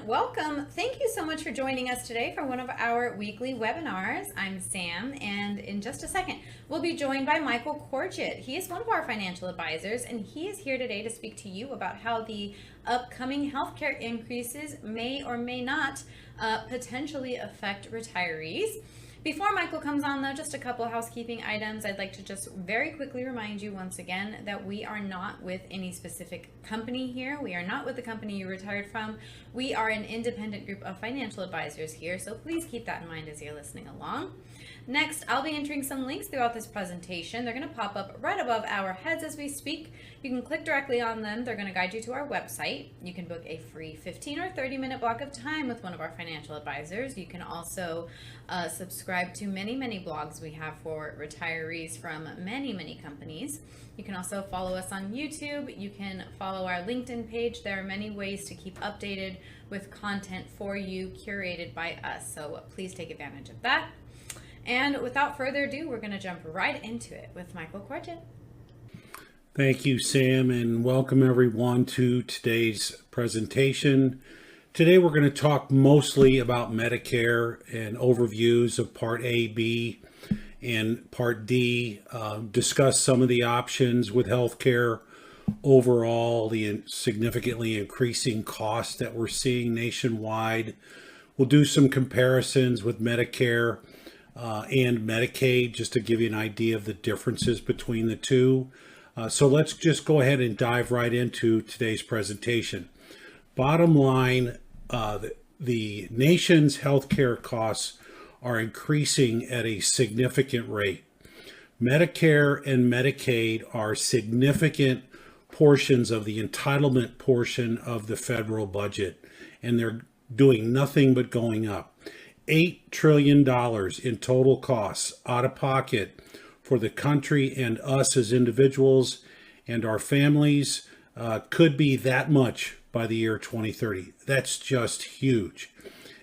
welcome. Thank you so much for joining us today for one of our weekly webinars. I'm Sam, and in just a second, we'll be joined by Michael Corgett. He is one of our financial advisors, and he is here today to speak to you about how the upcoming healthcare increases may or may not potentially affect retirees. Before Michael comes on, though, just a couple housekeeping items. I'd like to just very quickly remind you once again that we are not with any specific company here. We are not with the company you retired from. We are an independent group of financial advisors here, so please keep that in mind as you're listening along. Next, I'll be entering some links throughout this presentation. They're going to pop up right above our heads as we speak. You can click directly on them. They're going to guide you to our website. You can book a free 15 or 30-minute block of time with one of our financial advisors. You can also subscribe to many blogs we have for retirees from many companies. You can also follow us on YouTube. You can follow our LinkedIn page. There are many ways to keep updated with content for you curated by us, so please take advantage of that. And without further ado, we're going to jump right into it with Michael Corgett. Thank you, Sam, and welcome everyone to today's presentation. Today we're going to talk mostly about Medicare and overviews of Part A, B, and Part D, discuss some of the options with healthcare overall, the significantly increasing costs that we're seeing nationwide. We'll do some comparisons with Medicare and Medicaid, just to give you an idea of the differences between the two. So let's just go ahead and dive right into today's presentation. Bottom line, the nation's healthcare costs are increasing at a significant rate. Medicare and Medicaid are significant portions of the entitlement portion of the federal budget, and they're doing nothing but going up. $8 trillion in total costs out of pocket for the country and us as individuals and our families could be that much by the year 2030. That's just huge.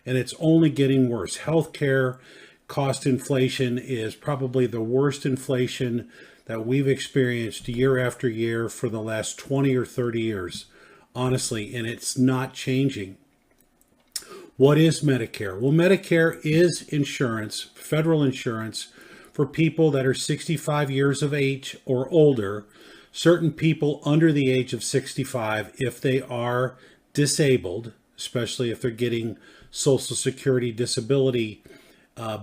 And it's only getting worse. Healthcare cost inflation is probably the worst inflation that we've experienced year after year for the last 20 or 30 years, honestly, and it's not changing. What is Medicare? Well, Medicare is insurance, federal insurance, for people that are 65 years of age or older, certain people under the age of 65 if they are disabled, especially if they're getting Social Security disability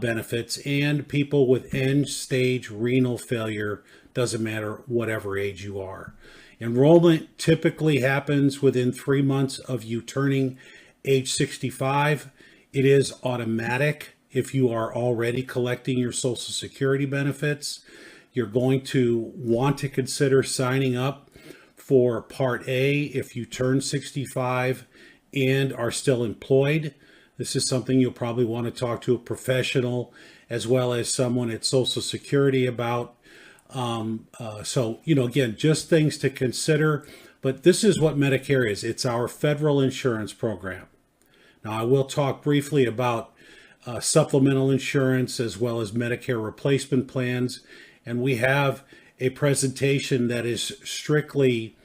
benefits, and people with end-stage renal failure, doesn't matter whatever age you are. Enrollment typically happens within 3 months of you turning age 65. It is automatic if you are already collecting your Social Security benefits. You're going to want to consider signing up for Part A if you turn 65 and are still employed. This is something you'll probably want to talk to a professional as well as someone at Social Security about. So, again, just things to consider. But this is what Medicare is. It's our federal insurance program. Now, I will talk briefly about supplemental insurance as well as Medicare replacement plans. And we have a presentation that is strictly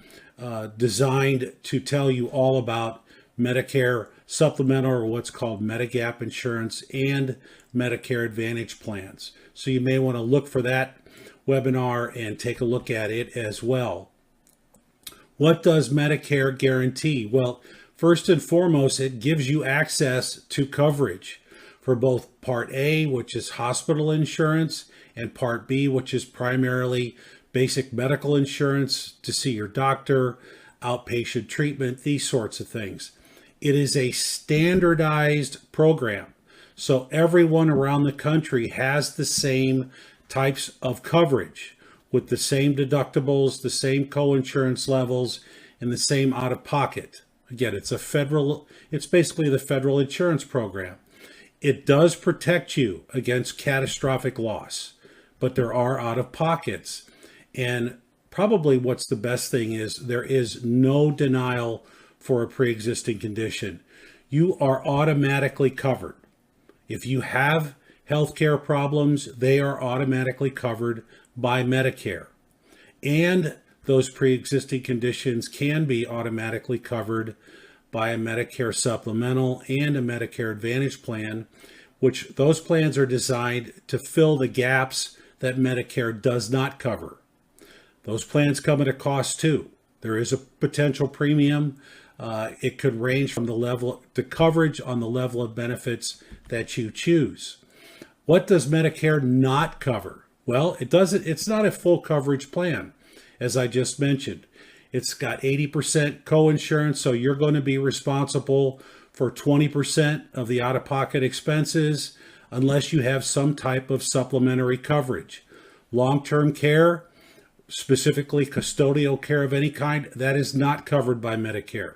designed to tell you all about Medicare supplemental, or what's called Medigap insurance, and Medicare Advantage plans. So you may want to look for that webinar and take a look at it as well. What does Medicare guarantee? Well, first and foremost, it gives you access to coverage for both Part A, which is hospital insurance, and Part B, which is primarily basic medical insurance to see your doctor, outpatient treatment, these sorts of things. It is a standardized program, so everyone around the country has the same types of coverage with the same deductibles, the same coinsurance levels, and the same out-of-pocket. Again, it's basically the federal insurance program. It does protect you against catastrophic loss, but there are out-of-pockets. And probably what's the best thing is there is no denial for a pre-existing condition. You are automatically covered. If you have healthcare problems, they are automatically covered by Medicare. And those pre-existing conditions can be automatically covered by a Medicare supplemental and a Medicare Advantage plan, which those plans are designed to fill the gaps that Medicare does not cover. Those plans come at a cost too. There is a potential premium. It could range from the coverage on the level of benefits that you choose. What does Medicare not cover? Well, it's not a full coverage plan, as I just mentioned. It's got 80% coinsurance, so you're going to be responsible for 20% of the out-of-pocket expenses unless you have some type of supplementary coverage. Long-term care, specifically custodial care of any kind, that is not covered by Medicare.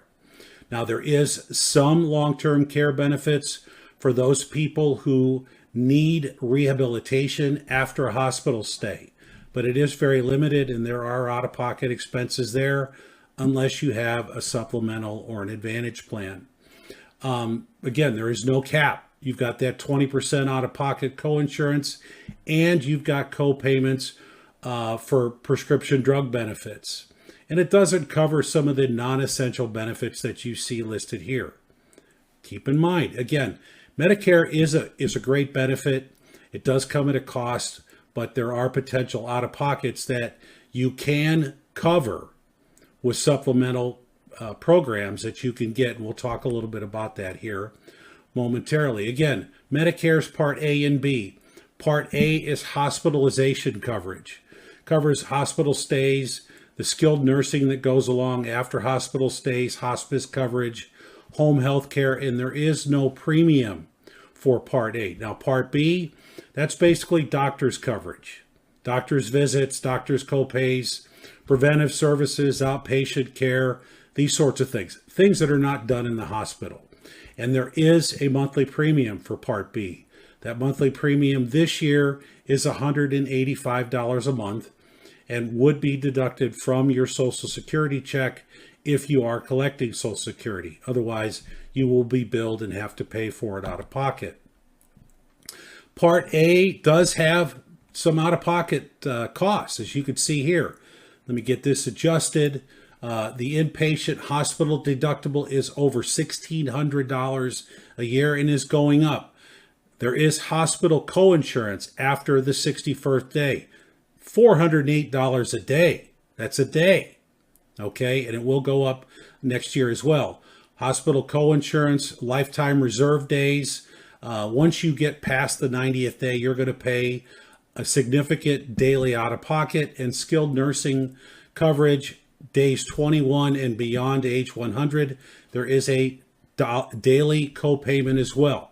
Now, there is some long-term care benefits for those people who need rehabilitation after a hospital stay, but it is very limited, and there are out-of-pocket expenses there unless you have a supplemental or an advantage plan. Again, there is no cap. You've got that 20% out-of-pocket coinsurance, and you've got co-payments for prescription drug benefits. And it doesn't cover some of the non-essential benefits that you see listed here. Keep in mind, again, Medicare is a great benefit. It does come at a cost, but there are potential out-of-pockets that you can cover with supplemental programs that you can get. And we'll talk a little bit about that here momentarily. Again, Medicare's Part A and B. Part A is hospitalization coverage. Covers hospital stays, the skilled nursing that goes along after hospital stays, hospice coverage, home health care, and there is no premium for Part A. Now, Part B, that's basically doctor's coverage. Doctor's visits, doctor's co-pays, preventive services, outpatient care, these sorts of things. Things that are not done in the hospital. And there is a monthly premium for Part B. That monthly premium this year is $185 a month and would be deducted from your Social Security check if you are collecting Social Security. Otherwise, you will be billed and have to pay for it out of pocket. Part A does have some out-of-pocket costs, as you can see here. Let me get this adjusted. The inpatient hospital deductible is over $1,600 a year and is going up. There is hospital coinsurance after the 61st day, $408 a day. That's a day, okay? And it will go up next year as well. Hospital coinsurance, lifetime reserve days. Once you get past the 90th day, you're going to pay a significant daily out-of-pocket, and skilled nursing coverage, days 21 and beyond age 100, there is a daily co-payment as well.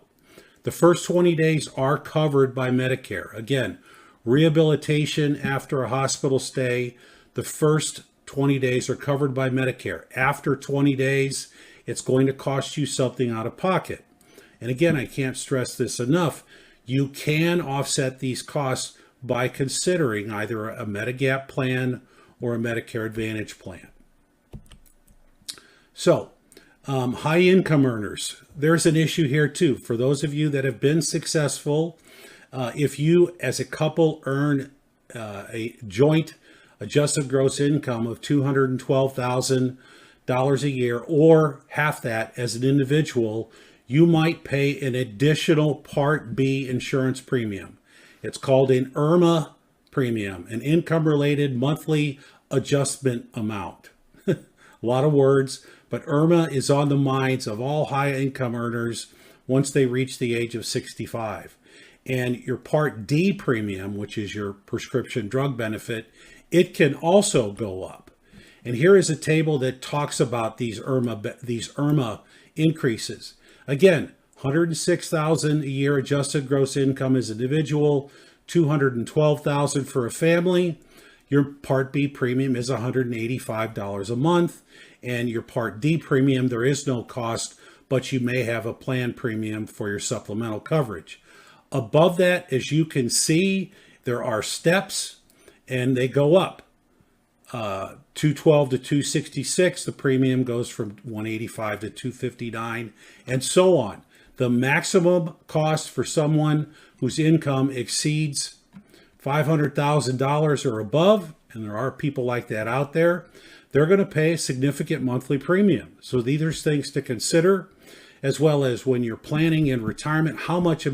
The first 20 days are covered by Medicare. Again, rehabilitation after a hospital stay, the first 20 days are covered by Medicare. After 20 days, it's going to cost you something out of pocket. And again, I can't stress this enough. You can offset these costs by considering either a Medigap plan or a Medicare Advantage plan. So, high income earners, there's an issue here too. For those of you that have been successful, if you as a couple earn a joint adjusted gross income of $212,000 a year, or half that as an individual, you might pay an additional Part B insurance premium. It's called an IRMA premium, an income-related monthly adjustment amount. A lot of words, but IRMA is on the minds of all high-income earners once they reach the age of 65. And your Part D premium, which is your prescription drug benefit, it can also go up. And here is a table that talks about these IRMA increases. Again, $106,000 a year adjusted gross income as an individual, $212,000 for a family. Your Part B premium is $185 a month, and your Part D premium, there is no cost, but you may have a plan premium for your supplemental coverage. Above that, as you can see, there are steps, and they go up. 212 to 266, the premium goes from 185 to 259, and so on. The maximum cost for someone whose income exceeds $500,000 or above, and there are people like that out there, they're going to pay a significant monthly premium. So these are things to consider, as well as when you're planning in retirement, how much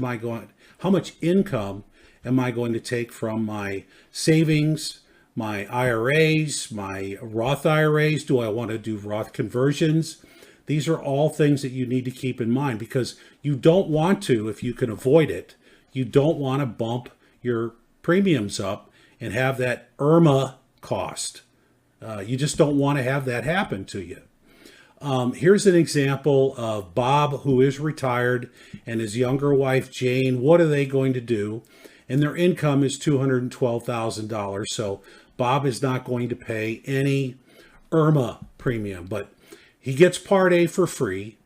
income am I going to take from my savings, my IRAs, my Roth IRAs? Do I want to do Roth conversions? These are all things that you need to keep in mind, because you don't want to, if you can avoid it, you don't want to bump your premiums up and have that IRMA cost. You just don't want to have that happen to you. Here's an example of Bob, who is retired, and his younger wife, Jane. What are they going to do? And their income is $212,000. So Bob is not going to pay any IRMA premium, but he gets Part A for free.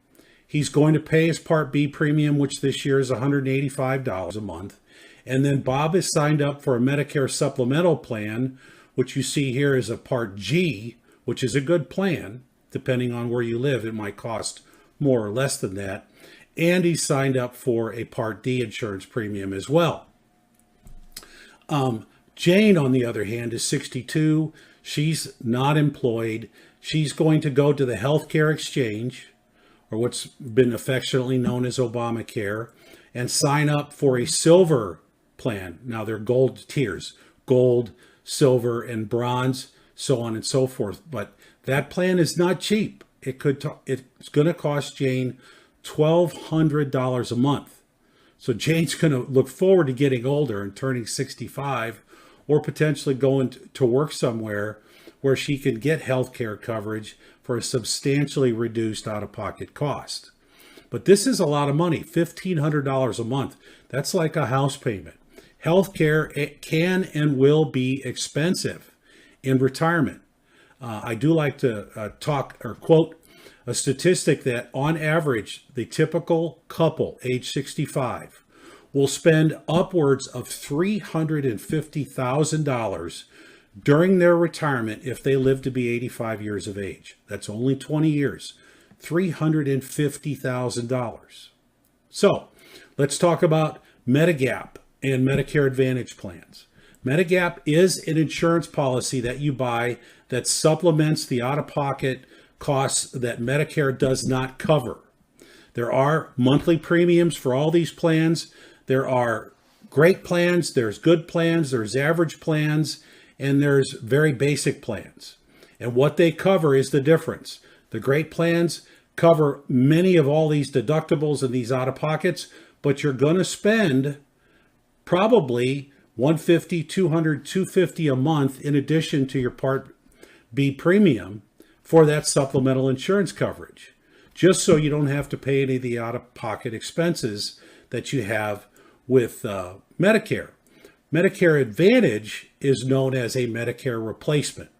He's going to pay his Part B premium, which this year is $185 a month. And then Bob is signed up for a Medicare supplemental plan, which you see here is a Part G, which is a good plan. Depending on where you live, it might cost more or less than that. And he's signed up for a Part D insurance premium as well. Jane, on the other hand, is 62. She's not employed. She's going to go to the healthcare exchange, or what's been affectionately known as Obamacare, and sign up for a silver plan. Now, they're gold tiers: gold, silver, and bronze, so on and so forth. But that plan is not cheap. It's going to cost Jane $1,200 a month. So Jane's going to look forward to getting older and turning 65, or potentially going to work somewhere where she can get health care coverage for a substantially reduced out-of-pocket cost. But this is a lot of money, $1,500 a month. That's like a house payment. Health care can and will be expensive in retirement. I do like to talk or quote a statistic that on average, the typical couple age 65 will spend upwards of $350,000 during their retirement if they live to be 85 years of age. That's only 20 years, $350,000. So let's talk about Medigap and Medicare Advantage plans. Medigap is an insurance policy that you buy that supplements the out-of-pocket costs that Medicare does not cover. There are monthly premiums for all these plans. There are great plans, there's good plans, there's average plans, and there's very basic plans. And what they cover is the difference. The great plans cover many of all these deductibles and these out-of-pockets, but you're going to spend probably $150, $200, $250 a month in addition to your Part B premium for that supplemental insurance coverage, just so you don't have to pay any of the out-of-pocket expenses that you have with Medicare. Medicare Advantage is known as a Medicare replacement.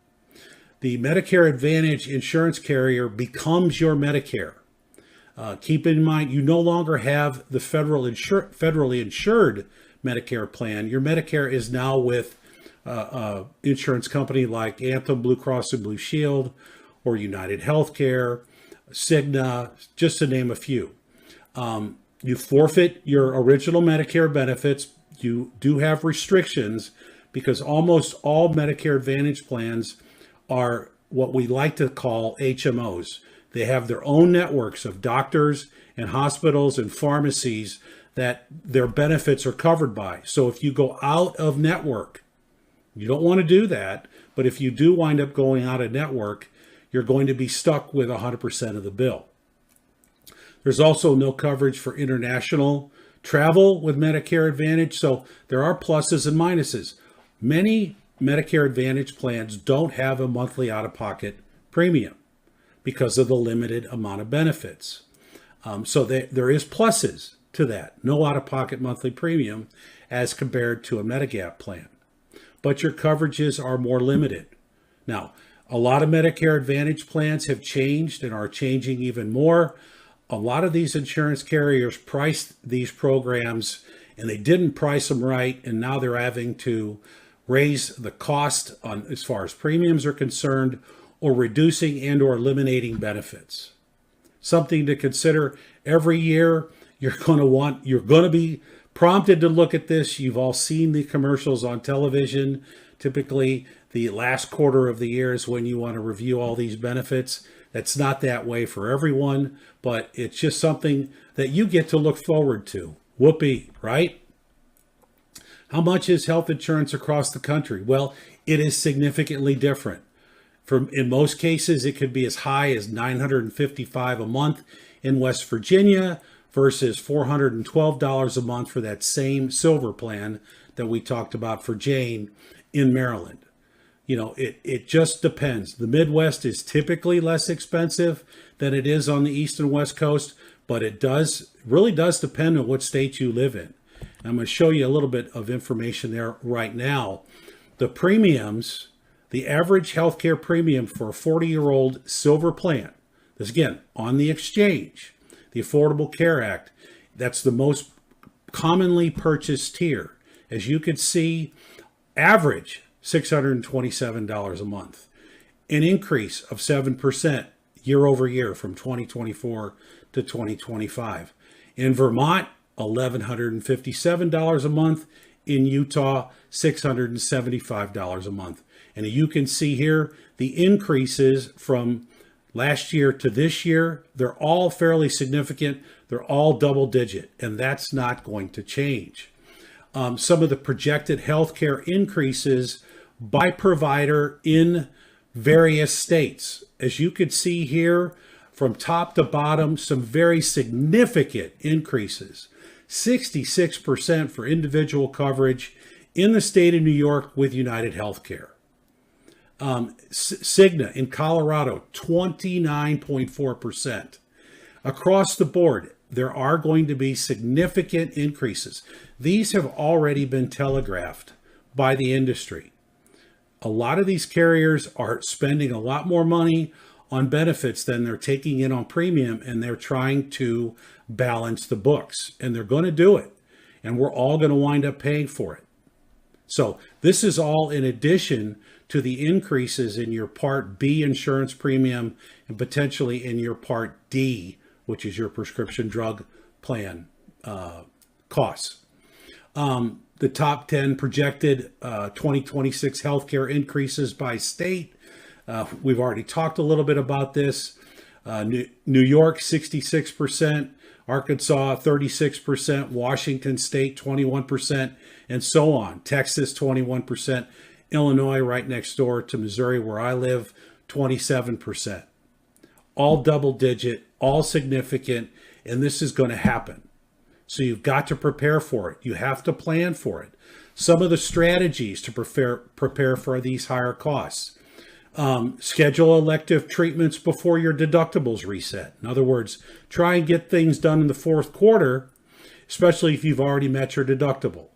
The Medicare Advantage insurance carrier becomes your Medicare. Keep in mind, you no longer have the federally insured Medicare plan. Your Medicare is now with insurance company like Anthem, Blue Cross and Blue Shield, or United Healthcare, Cigna, just to name a few. You forfeit your original Medicare benefits. You do have restrictions because almost all Medicare Advantage plans are what we like to call HMOs. They have their own networks of doctors and hospitals and pharmacies that their benefits are covered by. So if you go out of network, you don't want to do that, but if you do wind up going out of network, you're going to be stuck with 100% of the bill. There's also no coverage for international travel with Medicare Advantage, so there are pluses and minuses. Many Medicare Advantage plans don't have a monthly out-of-pocket premium because of the limited amount of benefits. So there is pluses to that. No out-of-pocket monthly premium as compared to a Medigap plan. But your coverages are more limited. Now, a lot of Medicare Advantage plans have changed and are changing even more. A lot of these insurance carriers priced these programs and they didn't price them right, and now they're having to raise the cost on as far as premiums are concerned, or reducing and or eliminating benefits. Something to consider every year. You're going to be prompted to look at this. You've all seen the commercials on television. Typically, the last quarter of the year is when you want to review all these benefits. That's not that way for everyone, but it's just something that you get to look forward to. Whoopee, right? How much is health insurance across the country? Well, it is significantly different. In most cases, it could be as high as $955 a month in West Virginia versus $412 a month for that same silver plan that we talked about for Jane in Maryland. It just depends. The Midwest is typically less expensive than it is on the East and West Coast, but it really does depend on what state you live in. I'm going to show you a little bit of information there right now. The premiums, the average healthcare premium for a 40-year-old silver plan, this again, on the exchange, the Affordable Care Act, that's the most commonly purchased tier. As you can see, average $627 a month, an increase of 7% year over year from 2024 to 2025. In Vermont, $1,157 a month. In Utah, $675 a month. And you can see here the increases from last year to this year. They're all fairly significant. They're all double digit, and that's not going to change. Some of the projected healthcare increases by provider in various states. As you can see here, from top to bottom, some very significant increases. 66% for individual coverage in the state of New York with United Healthcare. Cigna in Colorado, 29.4%. Across the board, there are going to be significant increases. These have already been telegraphed by the industry. A lot of these carriers are spending a lot more money on benefits than they're taking in on premium, and they're trying to balance the books, and they're going to do it, and we're all going to wind up paying for it. So this is all in addition to the increases in your Part B insurance premium and potentially in your Part D, which is your prescription drug plan costs. The top 10 projected 2026 healthcare increases by state. We've already talked a little bit about this. New York, 66%, Arkansas, 36%, Washington State, 21%, and so on. Texas, 21%. Illinois, right next door to Missouri, where I live, 27%. All double digit, all significant, and this is going to happen. So you've got to prepare for it. You have to plan for it. Some of the strategies to prepare for these higher costs. Schedule elective treatments before your deductibles reset. In other words, try and get things done in the fourth quarter, especially if you've already met your deductible.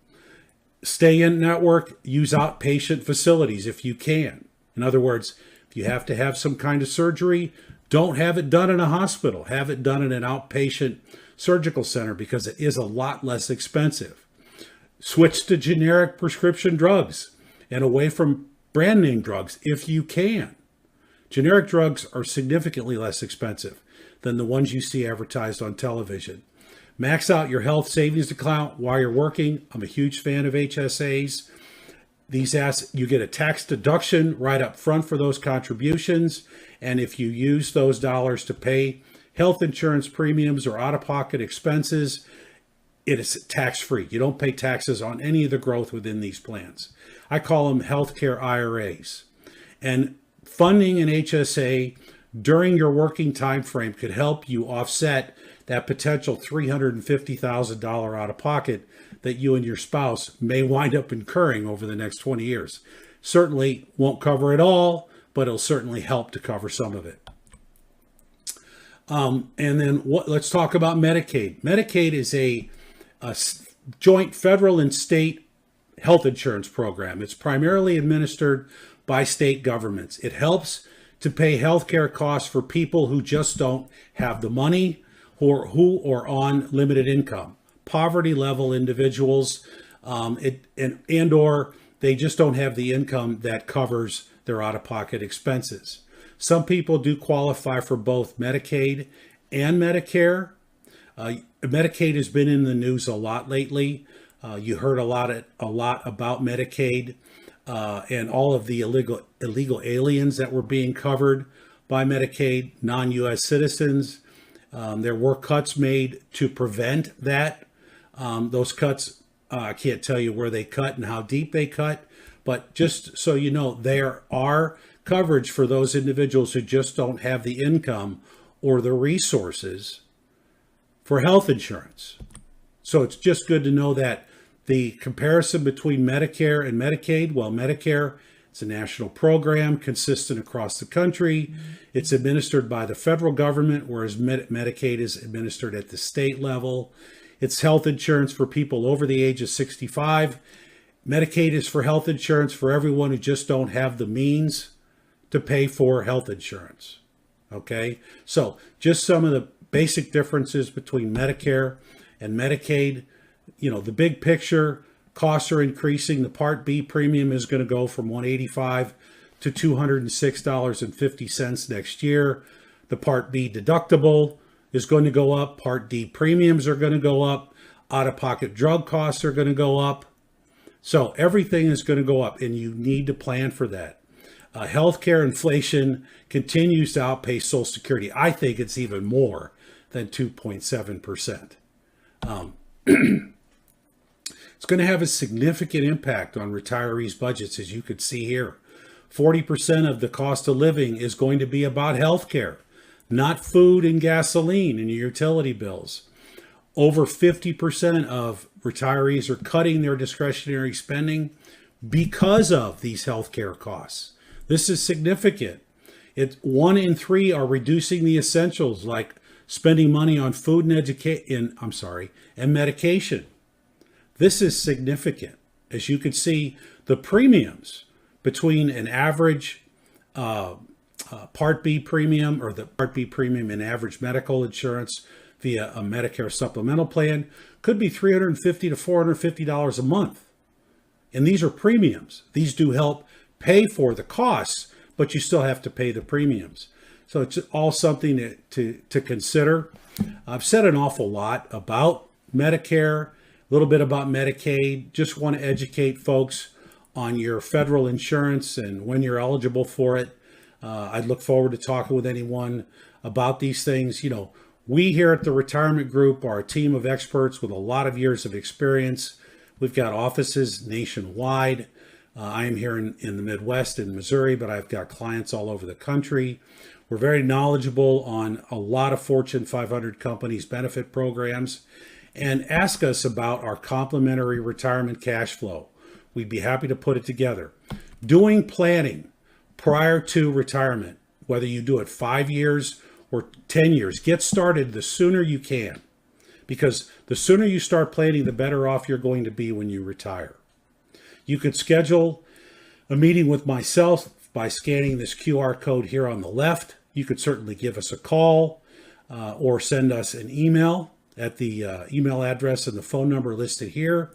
Stay in network, use outpatient facilities if you can. In other words, if you have to have some kind of surgery, don't have it done in a hospital. Have it done in an outpatient surgical center because it is a lot less expensive. Switch to generic prescription drugs and away from brand name drugs if you can. Generic drugs are significantly less expensive than the ones you see advertised on television. Max out your health savings account while you're working. I'm a huge fan of HSAs. You get a tax deduction right up front for those contributions. And if you use those dollars to pay health insurance premiums or out-of-pocket expenses, it is tax-free. You don't pay taxes on any of the growth within these plans. I call them healthcare IRAs. And funding an HSA during your working time frame could help you offset that potential $350,000 out-of-pocket that you and your spouse may wind up incurring over the next 20 years. Certainly won't cover it all, but it'll certainly help to cover some of it. And then let's talk about Medicaid. Medicaid is a joint federal and state health insurance program. It's primarily administered by state governments. It helps to pay healthcare costs for people who just don't have the money who are on limited income, poverty level individuals, and or they just don't have the income that covers their out-of-pocket expenses. Some people do qualify for both Medicaid and Medicare. Medicaid has been in the news a lot lately. You heard a lot about Medicaid. and all of the illegal aliens that were being covered by Medicaid, non-U.S. citizens. There were cuts made to prevent that. Those cuts, I can't tell you where they cut and how deep they cut, but just so you know, there are coverage for those individuals who just don't have the income or the resources for health insurance. So it's just good to know that the comparison between Medicare and Medicaid, well, Medicare, it's a national program consistent across the country. It's administered by the federal government, whereas Medicaid is administered at the state level. It's health insurance for people over the age of 65. Medicaid is for health insurance for everyone who just don't have the means to pay for health insurance. Okay, so just some of the basic differences between Medicare and Medicaid. You know, the big picture, costs are increasing. The Part B premium is going to go from $185 to $206.50 next year. The Part B deductible is going to go up. Part D premiums are going to go up. Out-of-pocket drug costs are going to go up. So everything is going to go up, and you need to plan for that. Healthcare inflation continues to outpace Social Security. I think it's even more than 2.7%. It's going to have a significant impact on retirees' budgets, as you could see here. 40% of the cost of living is going to be about healthcare, not food and gasoline and your utility bills. Over 50% of retirees are cutting their discretionary spending because of these healthcare costs. This is significant. 1 in 3 are reducing the essentials like spending money on food and medication. This is significant. As you can see, the premiums between an average Part B premium or the Part B premium in average medical insurance via a Medicare supplemental plan could be $350 to $450 a month. And these are premiums. These do help pay for the costs, but you still have to pay the premiums. So it's all something to consider. I've said an awful lot about Medicare, a little bit about Medicaid. Just want to educate folks on your federal insurance and when you're eligible for it. I'd look forward to talking with anyone about these things. You know, we here at the Retirement Group are a team of experts with a lot of years of experience. We've got offices nationwide. I am here in the Midwest in Missouri, but I've got clients all over the country. We're very knowledgeable on a lot of Fortune 500 companies' benefit programs. And ask us about our complimentary retirement cash flow. We'd be happy to put it together. Doing planning prior to retirement, whether you do it 5 years or 10 years, get started the sooner you can. Because the sooner you start planning, the better off you're going to be when you retire. You could schedule a meeting with myself by scanning this QR code here on the left. You could certainly give us a call or send us an email at the email address and the phone number listed here.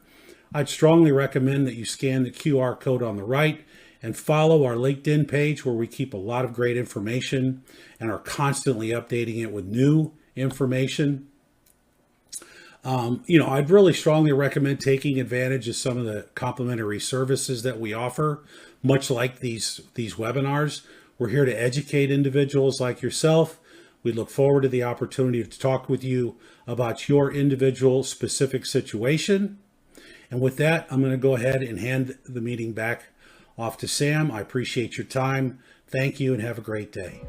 I'd strongly recommend that you scan the QR code on the right and follow our LinkedIn page, where we keep a lot of great information and are constantly updating it with new information. I'd really strongly recommend taking advantage of some of the complimentary services that we offer, much like these webinars. We're here to educate individuals like yourself. We look forward to the opportunity to talk with you about your individual specific situation. And with that, I'm going to go ahead and hand the meeting back off to Sam. I appreciate your time. Thank you and have a great day.